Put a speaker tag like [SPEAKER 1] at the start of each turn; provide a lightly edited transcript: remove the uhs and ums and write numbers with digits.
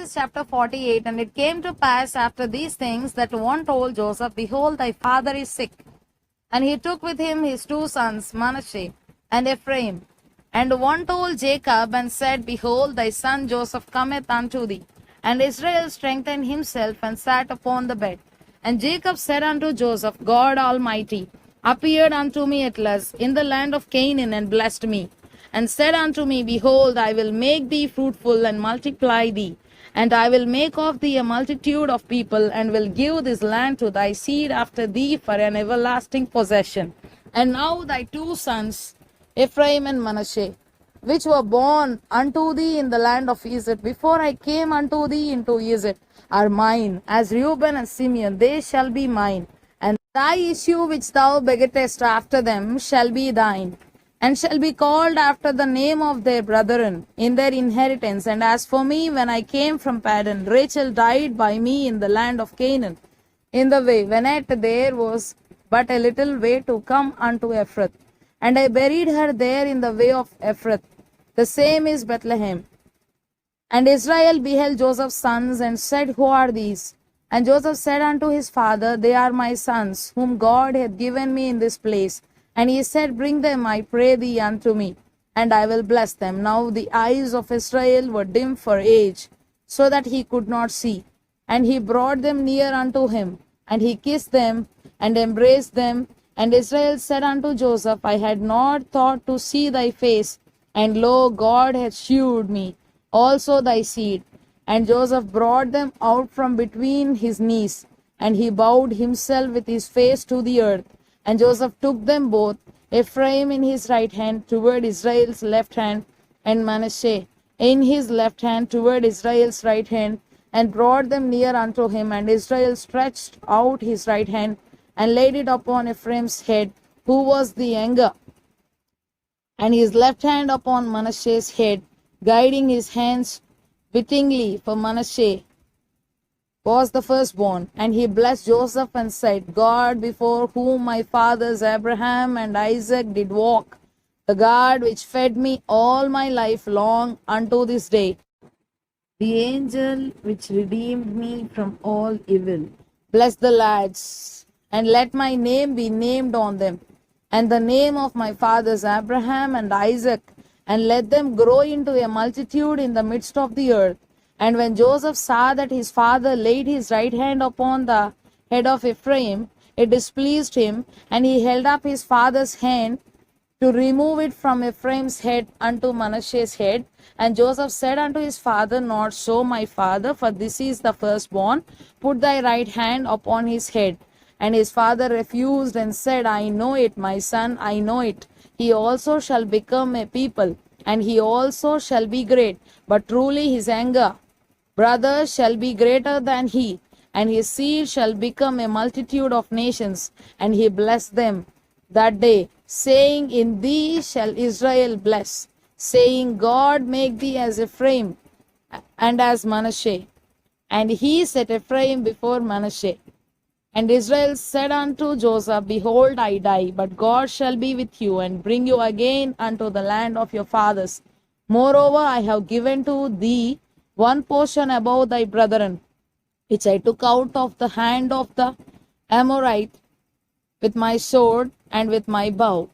[SPEAKER 1] Chapter 48. And it came to pass after these things that one told Joseph, Behold, thy father is sick. And he took with him his two sons, Manasseh and Ephraim. And one told Jacob and said, Behold, thy son Joseph cometh unto thee. And Israel strengthened himself and sat upon the bed. And Jacob said unto Joseph, God Almighty appeared unto me at last in the land of Canaan and blessed me. And said unto me, Behold, I will make thee fruitful and multiply thee. And I will make of thee a multitude of people, and will give this land to thy seed after thee for an everlasting possession. And now thy two sons, Ephraim and Manasseh, which were born unto thee in the land of Egypt, before I came unto thee into Egypt, are mine. As Reuben and Simeon, they shall be mine. And thy issue which thou begettest after them shall be thine, and shall be called after the name of their brethren in their inheritance. And as for me, when I came from Paddan, Rachel died by me in the land of Canaan, in the way, when there was but a little way to come unto Ephrath. And I buried her there in the way of Ephrath. The same is Bethlehem. And Israel beheld Joseph's sons, and said, Who are these? And Joseph said unto his father, They are my sons, whom God hath given me in this place. And he said, Bring them, I pray thee, unto me, and I will bless them. Now the eyes of Israel were dim for age, so that he could not see. And he brought them near unto him, and he kissed them, and embraced them. And Israel said unto Joseph, I had not thought to see thy face, and lo, God hath shewed me also thy seed. And Joseph brought them out from between his knees, and he bowed himself with his face to the earth. And Joseph took them both, Ephraim in his right hand toward Israel's left hand, and Manasseh in his left hand toward Israel's right hand, and brought them near unto him. And Israel stretched out his right hand, and laid it upon Ephraim's head, who was the younger, and his left hand upon Manasseh's head, guiding his hands wittingly, for Manasseh was the firstborn. And he blessed Joseph and said, God, before whom my fathers Abraham and Isaac did walk, the God which fed me all my life long unto this day, the angel which redeemed me from all evil, bless the lads, and let my name be named on them, and the name of my fathers Abraham and Isaac, and let them grow into a multitude in the midst of the earth. And when Joseph saw that his father laid his right hand upon the head of Ephraim, it displeased him, and he held up his father's hand to remove it from Ephraim's head unto Manasseh's head. And Joseph said unto his father, Not so, my father, for this is the firstborn. Put thy right hand upon his head. And his father refused and said, I know it, my son, I know it. He also shall become a people, and he also shall be great. But truly his younger brother shall be greater than he, and his seed shall become a multitude of nations. And he blessed them that day, saying, In thee shall Israel bless, saying, God make thee as Ephraim and as Manasseh. And he set Ephraim before Manasseh. And Israel said unto Joseph, Behold, I die, but God shall be with you, and bring you again unto the land of your fathers. Moreover, I have given to thee one portion above thy brethren, which I took out of the hand of the Amorite with my sword and with my bow.